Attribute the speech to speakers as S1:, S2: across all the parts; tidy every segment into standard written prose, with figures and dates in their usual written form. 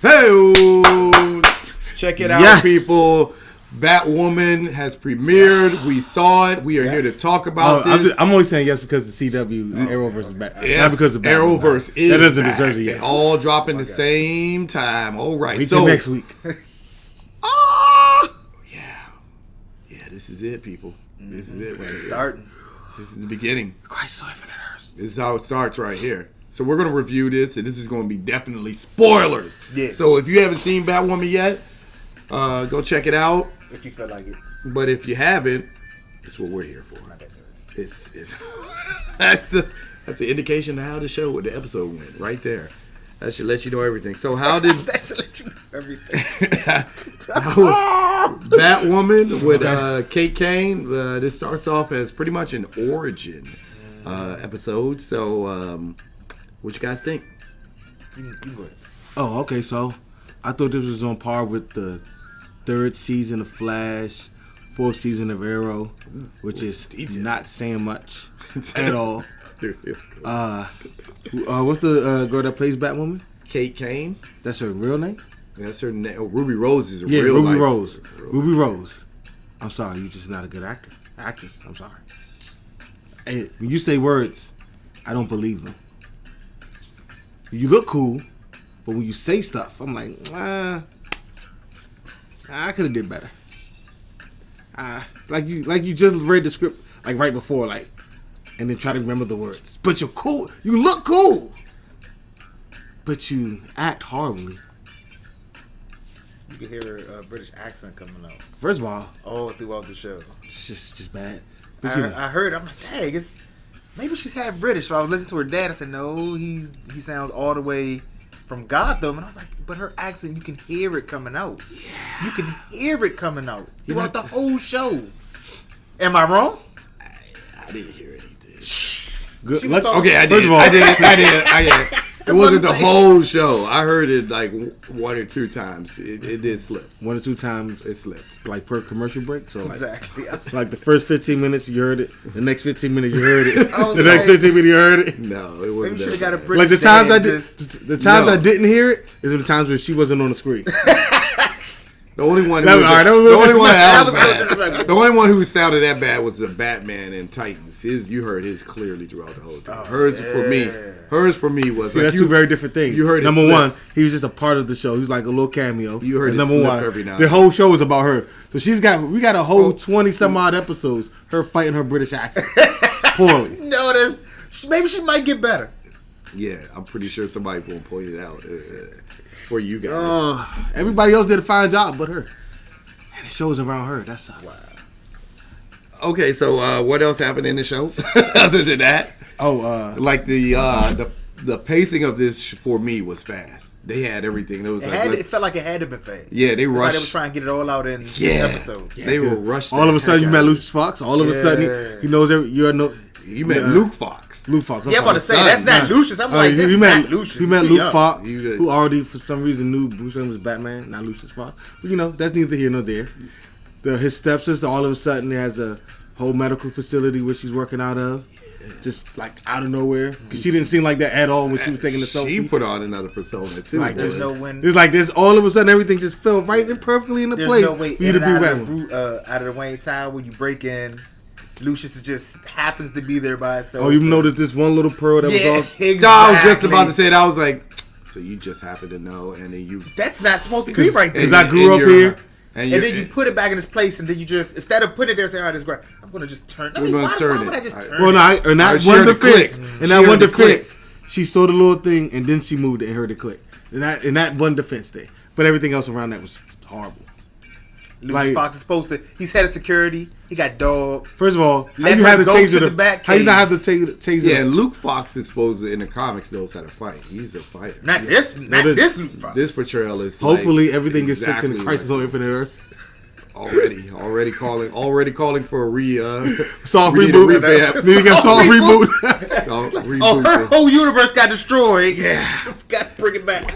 S1: Hey, check it out, people. Batwoman has premiered. We saw it. We are here to talk about this.
S2: I'm only saying yes because the CW Arrowverse is back.
S1: Yes,
S2: not because of
S1: Arrowverse is
S2: that doesn't
S1: back.
S2: deserve it yet.
S1: All dropping the same time. All right.
S2: Wait till next week.
S1: Yeah. This is it, people. This is it. Right
S3: starting.
S1: This is the beginning.
S2: Christ, Infinite Earth.
S1: This is how it starts right here. So we're gonna review this, and this is gonna be definitely spoilers.
S3: Yeah.
S1: So if you haven't seen Batwoman yet, go check it out.
S3: If you feel like it.
S1: But if you haven't, it's what we're here for. It's that's an indication of how the show, the episode went right there. That should let you know everything. So how did
S3: that should let you know everything.
S1: Batwoman with Kate Kane? This starts off as pretty much an origin episode. So what you guys think?
S3: You go ahead.
S2: Oh, okay. So I thought this was on par with the third season of Flash, fourth season of Arrow, which is not saying much at all. What's the girl that plays Batwoman?
S1: Kate Kane.
S2: That's her real name?
S1: That's her name. Oh, Ruby Rose is a real
S2: Ruby
S1: life.
S2: Rose. Ruby Rose. I'm sorry, you're just not a good actress. I'm sorry. Hey, when you say words, I don't believe them. You look cool, but when you say stuff, I'm like, I could have did better. Like you just read the script like right before, like, and then try to remember the words. But you're cool. You look cool, but you act horribly.
S3: You can hear a British accent coming out.
S2: First of all,
S3: all throughout the show.
S2: It's just bad.
S3: I heard. I'm like, dang, maybe she's half British. So I was listening to her dad. I said, no, he sounds all the way from Gotham, and I was like, but her accent, you can hear it coming out. Yeah. You can hear it coming out throughout the whole show. Am I wrong?
S1: I didn't hear anything.
S2: Good.
S1: Okay, I did.
S2: First of all,
S1: I did. It wasn't the whole show. I heard it like one or two times. It did slip.
S2: One or two times
S1: it slipped.
S2: Like per commercial break. So
S3: exactly.
S2: Like the first 15 minutes you heard it. The next 15 minutes you heard it. The next 15 minutes you heard it.
S1: No, it wasn't.
S3: Maybe should have got a British.
S2: Like the times I did. The times I didn't hear it is the times when she wasn't on the screen.
S1: The only one who sounded that bad was the Batman and Titans. You heard his clearly throughout the whole thing. Hers for me was
S2: See, like, that's two very different things.
S1: You heard
S2: number one, he was just a part of the show. He was like a little cameo.
S1: You heard
S2: number one.
S1: Every now
S2: the whole show was about her. So we got a whole 20 some odd episodes. Her fighting her British accent poorly.
S3: No, maybe she might get better.
S1: Yeah, I'm pretty sure somebody will point it out for you guys.
S2: Everybody else did a fine job, but her. And the show's around her. That sucks.
S1: Wow. Okay, so what else happened in the show other than that? Like the pacing of this for me was fast. They had everything. It
S3: felt like it had to be fast.
S1: Yeah, they rushed.
S3: Like they were trying to get it all out in the episode.
S1: Yeah, they were rushed.
S2: All of a sudden, you met Lucius Fox. All of a sudden, he knows
S1: you met Luke Fox.
S2: Luke Fox.
S3: I'm about to say that's not Lucius. I'm like, that's not Lucius.
S2: You met Luke Fox, who already for some reason knew Bruce Wayne was Batman, not Lucius Fox. But that's neither here nor there. His stepsister all of a sudden has a whole medical facility where she's working out of. Just like out of nowhere, because she didn't seem like that at all when she was taking the selfie.
S1: She put on another persona too.
S2: Like there's like this, all of a sudden everything just fell right and perfectly into place
S3: no way
S2: for you to be
S3: Batman. Out of the Wayne Tower when you break in, Lucius just happens to be there by itself.
S2: Oh, you noticed this one little pearl that was off?
S1: Exactly. I was just about to say that. I was like, so you just happen to know, and then you.
S3: That's not supposed to be right there.
S2: Because I grew up here.
S3: And then you put it back in its place, and then you just, instead of putting it there and saying, all right, it's great, I'm going to just turn it. Why would I just turn it?
S2: Well, no, in that one defense, she saw the little thing, and then she moved it and heard it click. In that one defense there. But everything else around that was horrible.
S3: Lucius Fox is supposed to, he's head of security, he got dog.
S2: First of all, how you have the taser? How you not have the taser?
S1: Yeah, Luke Fox is supposed to, in the comics, knows how to fight. He's a fighter.
S3: Not this Luke Fox.
S1: This portrayal is
S2: hopefully everything gets fixed in the Crisis on Infinite Earths.
S1: Already calling for a
S2: soft reboot. Then you got soft reboot.
S3: Her whole universe got destroyed. Yeah, got to bring it back.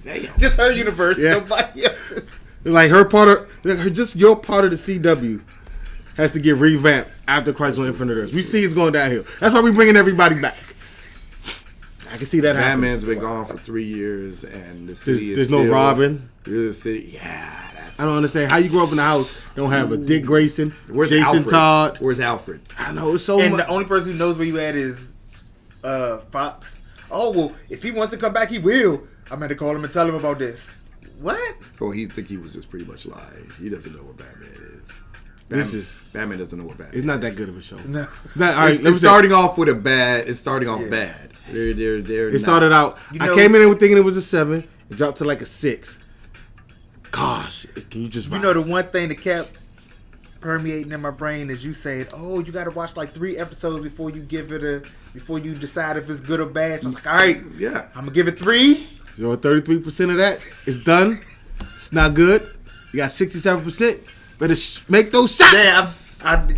S3: Damn. Just her universe, nobody else's.
S2: Like your part of the CW has to get revamped after Crisis on Infinite Earths. We see it's going downhill. That's why we're bringing everybody back. I can see that happening.
S1: Batman's been gone for 3 years, and the city
S2: There's no Robin.
S1: The city, yeah.
S2: I don't understand how you grow up in a house don't have a Dick Grayson,
S1: Where's
S2: Jason
S1: Alfred?
S2: Todd.
S1: Where's Alfred?
S2: I know it's so
S3: And
S2: much.
S3: the only person who knows where you at is Fox. Oh well, if he wants to come back, he will. I'm going to call him and tell him about this. What?
S1: Oh, he think he was just pretty much lying. He doesn't know what Batman is. Batman doesn't know what Batman.
S2: It's not that good of a show.
S3: No.
S2: It's not, all right,
S1: It's starting off with a bad. It's starting off
S3: Yeah.
S1: bad. They're
S2: It started out. I came in thinking it was a 7. It dropped to like a 6. Gosh, can you just?
S3: You know the one thing that kept permeating in my brain is you saying, "Oh, you got to watch like 3 episodes before you decide if it's good or bad." So I was like, "All right,
S1: Yeah.
S3: I'm gonna give it 3."
S2: 33% of that is done. It's not good. You got 67%. Better make those shots.
S3: Yeah,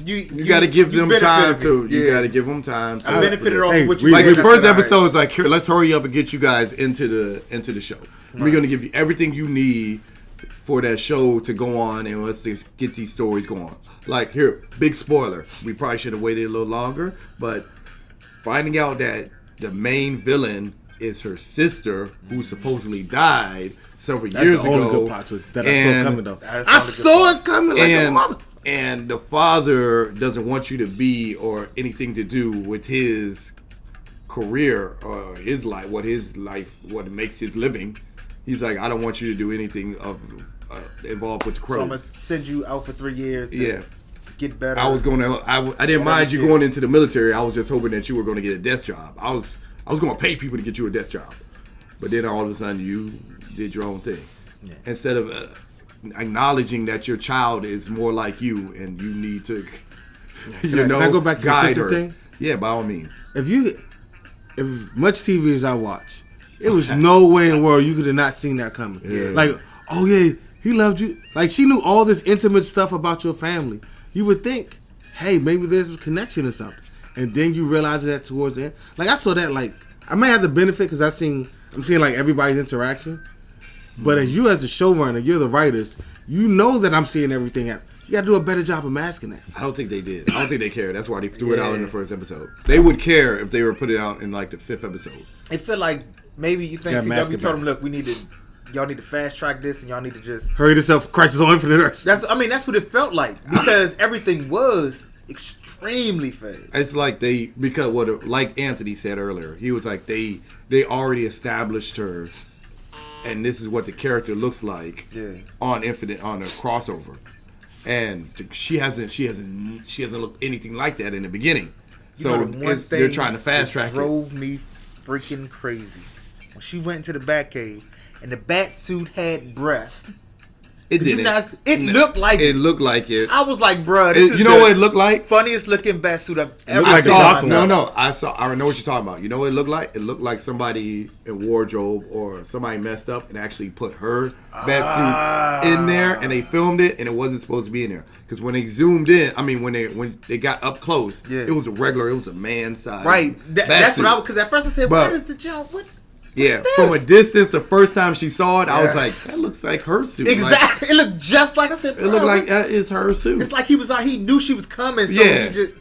S1: You got to give them time to. You got to give them time.
S3: I benefited off of what you
S1: Like
S3: said.
S1: the first episode is like, here, let's hurry up and get you guys into the show.
S3: Right.
S1: We're gonna give you everything you need for that show to go on, and let's just get these stories going. Like here, big spoiler. We probably should have waited a little longer, but finding out that the main villain is her sister, who supposedly died several years
S2: the only
S1: ago.
S2: good plot twist that I saw coming though.
S3: I
S2: saw it coming like a mother.
S1: And the father doesn't want you to be or anything to do with his career or his life, what makes his living. He's like, I don't want you to do anything involved with the crows.
S3: So I'm gonna send you out for 3 years. To get better.
S1: I was I didn't mind you going into the military. I was just hoping that you were going to get a desk job. I was going to pay people to get you a desk job, but then all of a sudden you did your own thing instead of acknowledging that your child is more like you and you need to,
S2: Can I go back to the
S1: guide
S2: sister
S1: her.
S2: thing?
S1: Yeah, by all means.
S2: If much TV as I watch, it was no way in the world you could have not seen that coming.
S1: Yeah.
S2: Like, oh yeah, he loved you. Like she knew all this intimate stuff about your family. You would think, hey, maybe there's a connection or something, and then you realize that towards the end. Like I saw that. Like I may have the benefit because I'm seeing like everybody's interaction. But as you as the showrunner, you're the writers. You know that I'm seeing everything happen. You got to do a better job of masking that.
S1: I don't think they did. I don't think they cared. That's why they threw it out in the first episode. They would care if they were put it out in like the 5th episode.
S3: It felt like maybe you think CW told them, look, y'all need to fast track this and y'all need to just
S2: hurry this up. Crisis on Infinite Earths.
S3: That's what it felt like because everything was extremely fast.
S1: It's like like Anthony said earlier, he was like they already established her, and this is what the character looks like on a crossover, and she hasn't looked anything like that in the beginning. So they're trying to fast track it.
S3: Drove me freaking crazy when she went into the Batcave and the bat suit had breasts.
S1: It didn't.
S3: It looked like it.
S1: It looked like it.
S3: I was like, bruh,
S1: you know what it looked like?
S3: Funniest looking bat suit I've ever
S1: I
S3: seen.
S1: saw. I know what you're talking about. You know what it looked like? It looked like somebody in wardrobe or somebody messed up and actually put her bat suit in there, and they filmed it, and it wasn't supposed to be in there. Because when they zoomed in, when they got up close, it was a man size.
S3: Right. That's what because at first I said, what is the jump? What?
S1: Yeah, from a distance, the first time she saw it, I was like, that looks like her suit.
S3: Exactly. It looked just like I said.
S1: It looked like that is her suit.
S3: It's like he knew she was coming, so he just...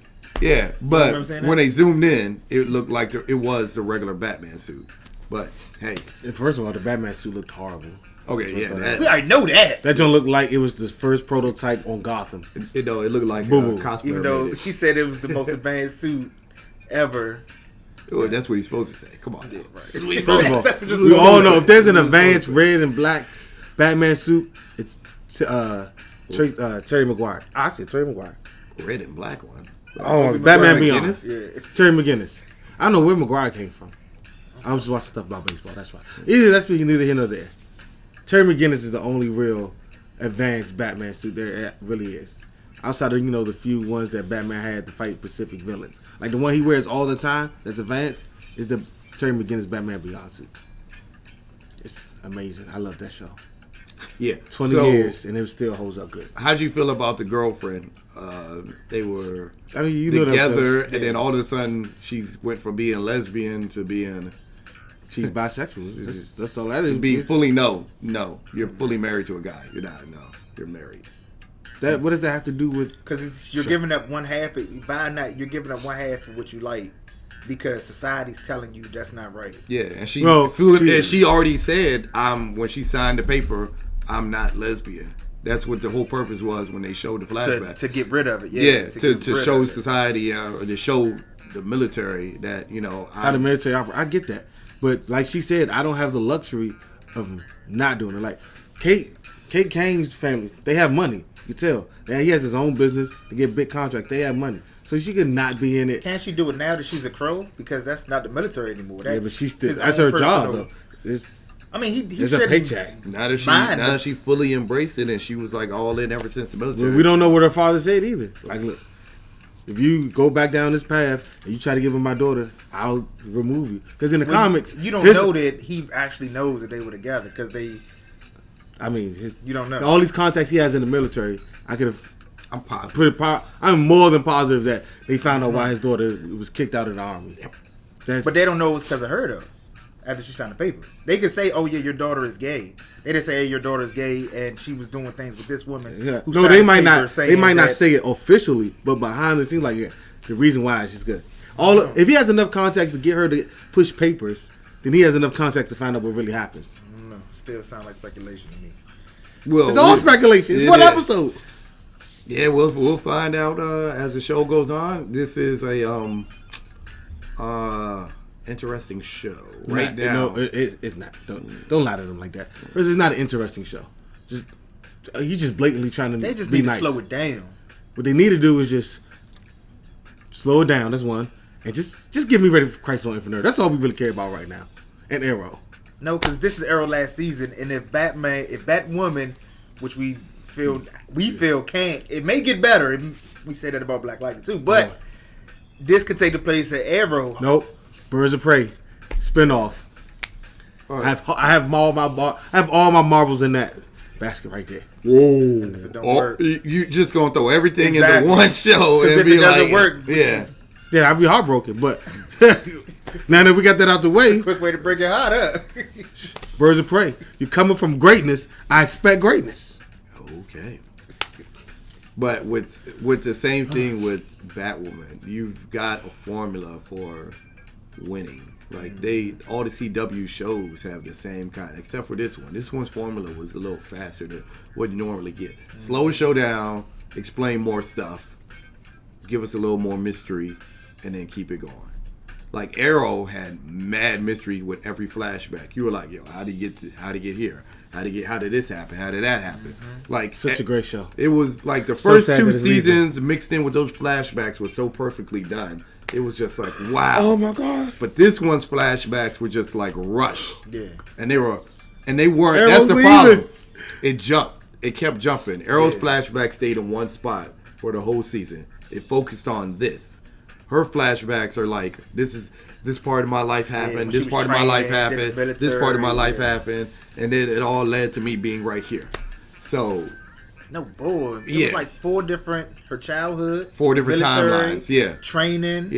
S1: Yeah, but
S3: you know what
S1: when they zoomed in, it looked like it was the regular Batman suit. But, hey.
S2: First of all, the Batman suit looked horrible.
S1: Okay,
S3: we already know that.
S2: That don't look like it was the first prototype on Gotham.
S1: It looked like cosplayer.
S3: Even though he said it was the most advanced suit ever.
S1: Well, that's what he's supposed to say. Come on.
S2: Right. First of all, we all know if there's an advanced red and black Batman suit, it's Terry Maguire. I said Terry Maguire.
S1: Red and black one.
S2: Oh, Batman Beyond.
S3: Yeah.
S2: Terry McGinnis. I don't know where Maguire came from. I was just watching stuff about baseball. That's why. That's neither here nor there. Terry McGinnis is the only real advanced Batman suit there really is. Outside of the few ones that Batman had to fight Pacific villains, like the one he wears all the time that's advanced is the Terry McGinnis Batman Beyond suit. It's amazing. I love that show.
S1: Yeah,
S2: 20 years and it still holds up good.
S1: How'd you feel about the girlfriend? They were
S2: together,
S1: and then all of a sudden she went from being lesbian to being
S2: she's bisexual. That's all that is.
S1: Being fully no, you're fully married to a guy. You're not. No, you're married.
S2: What does that have to do with?
S3: Because you're giving up one half. By not, you're giving up one half of what you like because society's telling you that's not right.
S1: Yeah, and she already said, when she signed the paper, I'm not lesbian. That's what the whole purpose was when they showed the flashback.
S3: To get rid of it.
S1: To show society or to show the military that,
S2: how the military operate. I get that. But like she said, I don't have the luxury of not doing it. Like Kate Kane's family, they have money. You tell. And he has his own business. They get big contracts. They have money. So she could not be in it.
S3: Can't she do it now that she's a crow? Because that's not the military anymore. That's
S2: but she's still, that's her job, though.
S3: It's
S2: a paycheck.
S1: Now that she fully embraced it and she was like all in ever since the military.
S2: Well, we don't know what her father said either. Like, look, if you go back down this path and you try to give him my daughter, I'll remove you. Because in the comics,
S3: you don't know that he actually knows that they were together because they.
S2: You
S3: don't know
S2: all these contacts he has in the military. I could have.
S1: I'm positive.
S2: I'm more than positive that they found out why his daughter was kicked out of the army.
S3: But they don't know it was because of her though. After she signed the paper, they could say, "Oh yeah, your daughter is gay." They didn't say, "Hey, your daughter is gay," and she was doing things with this woman.
S2: Yeah. No, they might not. They might not say it officially, but behind the scenes, like the reason why she's good. If he has enough contacts to get her to push papers, then he has enough contacts to find out what really happens.
S3: I don't know. Still sound like speculation to me.
S2: Well, it's all speculation. It's one episode.
S1: Yeah, we'll find out as the show goes on. This is a interesting show right now.
S2: No, it's not. Don't lie to them like that. It's not an interesting show. He's just blatantly trying to.
S3: They just
S2: be
S3: need
S2: nice.
S3: to slow it down.
S2: What they need to do is just slow it down. That's one, and just get me ready for Christ on Infinite. That's all we really care about right now. And Arrow.
S3: No, because this is Arrow last season, and if Batwoman, which we feel can't, it may get better. We say that about Black Lightning too, but this could take the place of Arrow.
S2: Nope. Birds of Prey spinoff. Right. I have all my marbles in that basket right there.
S1: Whoa! You just gonna throw everything into one show and
S3: if
S1: be
S3: it doesn't work,
S2: yeah, I'd be heartbroken. But now that we got that out the way,
S3: quick way to break your heart up.
S2: Birds of Prey. You're coming from greatness. I expect greatness.
S1: Okay. But with the same thing with Batwoman, you've got a formula for winning. Like all the CW shows have the same kind, except for this one. This one's formula was a little faster than what you normally get. Slow the show down, explain more stuff, give us a little more mystery, and then keep it going. Like Arrow had mad mystery with every flashback. You were like, yo, how did he get here? How did this happen? How did that happen? Like
S2: such a great show.
S1: It was like the first two seasons mixed in with those flashbacks was so perfectly done. It was just like, wow.
S2: Oh my god.
S1: But this one's flashbacks were just like rushed.
S3: Yeah.
S1: And they weren't Arrow's that's the
S2: leaving.
S1: problem. It jumped. It kept jumping. Arrow's flashback stayed in one spot for the whole season. It focused on this. Her flashbacks are like, this part of my life happened, this part of my life happened, this part of my life happened, and then it all led to me being right here. So,
S3: no boy, it was like her childhood,
S1: 4 different timelines,
S3: training,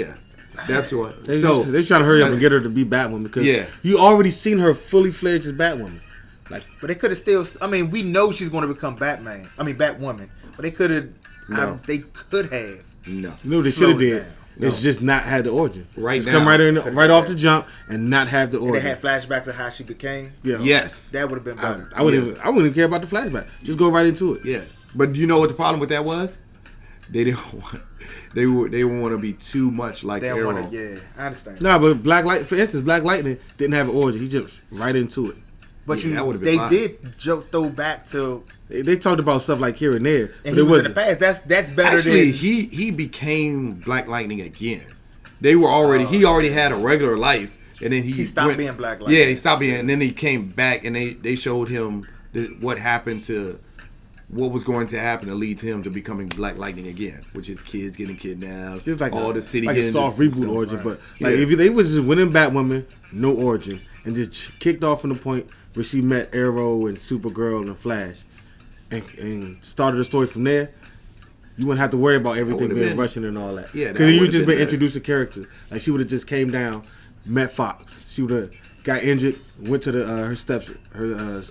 S1: that's what.
S2: They're trying to hurry up and get her to be Batwoman because you already seen her fully fledged as Batwoman.
S3: But they could have still. I mean, we know she's going to become Batwoman, but they could have.
S1: No.
S3: They could have.
S1: No,
S2: you know what they should have did.
S1: No.
S2: It's just not had the origin.
S1: Now.
S2: Come right off the jump and not have the origin.
S3: They had flashbacks of how she became.
S2: Yeah.
S1: Yes.
S3: That would have been better.
S2: I wouldn't even care about the flashback. Just go right into it.
S1: Yeah. But you know what the problem with that was? They didn't want they want to be too much like Arrow.
S3: I understand.
S2: No, but for instance, Black Lightning didn't have an origin. He jumped right into it.
S3: But they did throw back to.
S2: They talked about stuff like here and there,
S3: and he was in the past. That's better.
S1: Actually, he became Black Lightning again. They were already. He already had a regular life, and then he
S3: stopped being Black Lightning.
S1: Yeah, he stopped being, and then he came back, and they showed him what happened to. What was going to happen to lead to him to becoming Black Lightning again, which is kids getting kidnapped,
S2: like
S1: all the city
S2: like
S1: getting
S2: a soft reboot origin. But
S1: if
S2: they was just winning Batwoman, no origin, and just kicked off from the point where she met Arrow and Supergirl and the Flash, and started the story from there, you wouldn't have to worry about everything being Russian and all that.
S1: Yeah,
S2: because you would just been introduced a character. Like she would have just came down, met Fox. She would have got injured, went to her stepsister.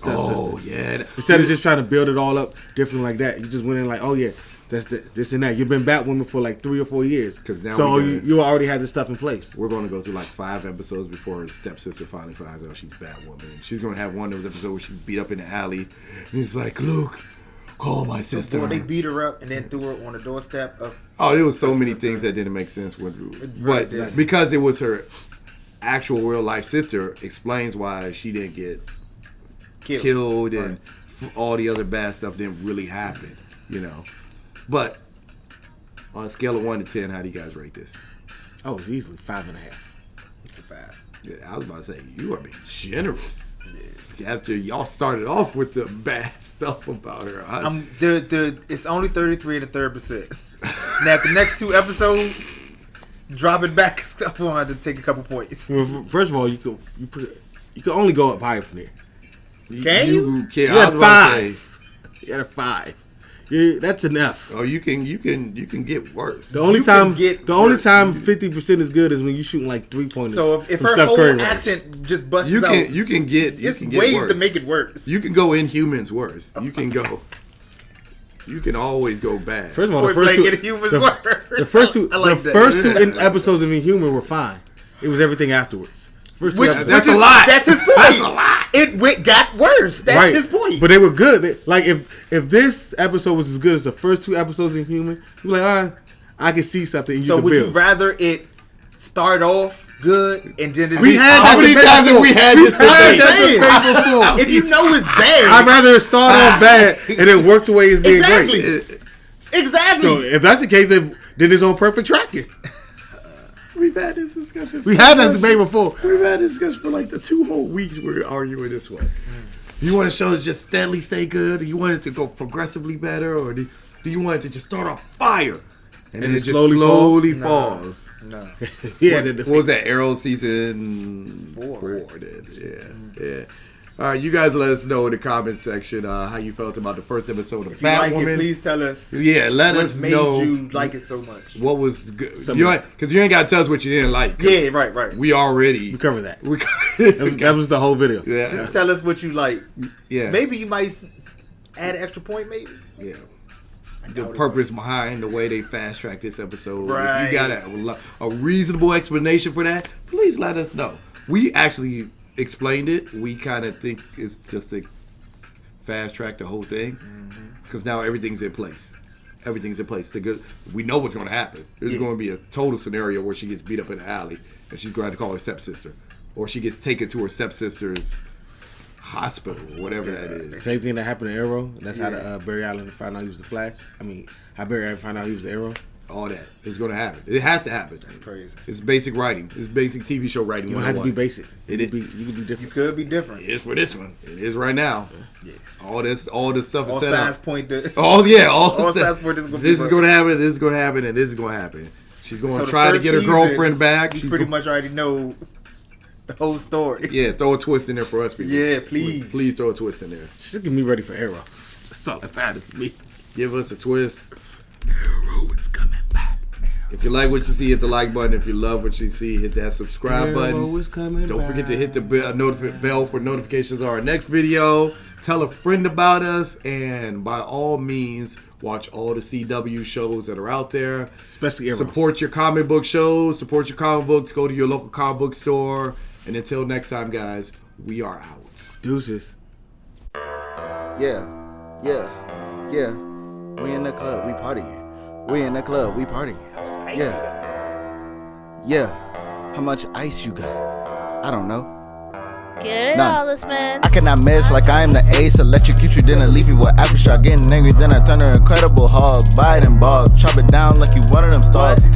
S1: Oh yeah.
S2: Instead of just trying to build it all up different like that, you just went in like, oh yeah, That's this and that. You've been Batwoman for like 3 or 4 years.
S1: Now
S2: so you already had this stuff in place.
S1: We're going to go through like 5 episodes before her stepsister finally finds out she's Batwoman. She's going to have one of those episodes where she's beat up in the alley. And he's like, Luke, call my sister.
S3: Before they beat her up and then threw her on the doorstep of...
S1: Oh, there was so many things that didn't make sense. But because it was her actual real life sister, explains why she didn't get killed and all the other bad stuff didn't really happen, you know. But on a scale of 1 to 10, how do you guys rate this?
S2: Oh, it's easily 5.5.
S3: It's a 5.
S1: Yeah, I was about to say, you are being generous. Yeah. After y'all started off with the bad stuff about her.
S3: It's only 33 1/3%. Now, the next 2 episodes, drop it back. I wanted to take a couple points.
S2: Well, first of all, you could only go up higher from there.
S3: Can you?
S2: You had 5. You had a 5. That's enough.
S1: Oh, you can get worse.
S2: The only time 50% is good is when you shooting like 3-pointers.
S3: So if her
S2: Steph
S3: whole
S2: Curry
S3: accent just busts
S1: you
S3: out,
S1: can get
S3: ways
S1: worse.
S3: to make it worse.
S1: You can go Inhumans worse. You can go. You can always go bad.
S2: First of all, the first two episodes of Inhuman were fine. It was everything afterwards.
S1: That's a lot.
S3: That's his point.
S1: That's a lot.
S3: It got worse. That's his point.
S2: But they were good. Like if this episode was as good as the first 2 episodes in Human, you're like, all right, I can see something.
S3: So would you rather it start off good and then
S1: how many times have we had this debate before?
S3: If you know it's bad,
S2: I'd rather it start off bad and then work the way it's being great.
S3: Exactly.
S2: So if that's the case, then it's on perfect tracking.
S1: We've had this discussion.
S2: We had this debate before.
S1: We've had this discussion for like the 2 whole weeks. We're arguing this way. You want a show to just steadily stay good? Or you want it to go progressively better? Or do you want it to just start off fire? And then it just slowly falls.
S3: No.
S1: Yeah. What was that? Arrow season 4 then. Yeah. All right, you guys let us know in the comment section how you felt about the first episode of Batwoman.
S3: Like it, please tell us.
S1: Yeah, let us know.
S3: What made you like it so much?
S1: What was good? Because you ain't got to tell us what you didn't like.
S3: Yeah, right.
S1: We
S2: covered that. That was the whole video.
S1: Yeah.
S3: Just tell us what you like.
S1: Yeah.
S3: Maybe you might add an extra point, maybe.
S1: Yeah. The purpose behind the way they fast tracked this episode.
S3: Right.
S1: If you got a reasonable explanation for that, please let us know. We actually explained it. We kind of think it's just to fast track the whole thing because now everything's in place. Everything's in place. We know what's going to happen. There's going to be a total scenario where she gets beat up in the alley and she's going to call her stepsister, or she gets taken to her stepsister's hospital or whatever that is.
S2: Same thing that happened to Arrow. That's how Barry Allen found out he was the Flash. How Barry Allen found out he was the Arrow.
S1: All that is going to happen. It has to happen.
S3: That's crazy.
S1: It's basic writing. It's basic TV show writing.
S2: You don't have to be basic.
S1: You could be
S2: different.
S3: You could be different.
S1: It is for this one. It is right now. Yeah. All this stuff
S3: all
S1: is set
S3: signs
S1: up.
S3: point to.
S1: All
S3: signs point.
S1: This is going to happen. This is going to happen. And this is going to happen. She's going to try to get her girlfriend back.
S3: You pretty much already know the whole story.
S1: Yeah, throw a twist in there for us, people.
S3: Yeah, please.
S1: Please throw a twist in there.
S2: Just get me ready for Arrow. That's all that matters to me.
S1: Give us a twist. Arrow is coming back. If you like what you see, hit the like button. If you love what you see, hit that subscribe button. Don't forget to hit the bell for notifications on our next video. Tell a friend about us, and by all means, watch all the CW shows that are out there.
S2: Especially Arrow.
S1: Support your comic book shows. Support your comic books. Go to your local comic book store. And until next time, guys, we are out.
S2: Deuces.
S4: Yeah. We in the club, we partying. We in the club, we partying. Yeah. How much ice you got? I don't know.
S5: Get it all, this man.
S4: I cannot miss like I am the ace. Electrocute you, then I leave you with aftershock. Getting angry, then I turn her Incredible Hulk. Bite and bog. Chop it down like you one of them stars.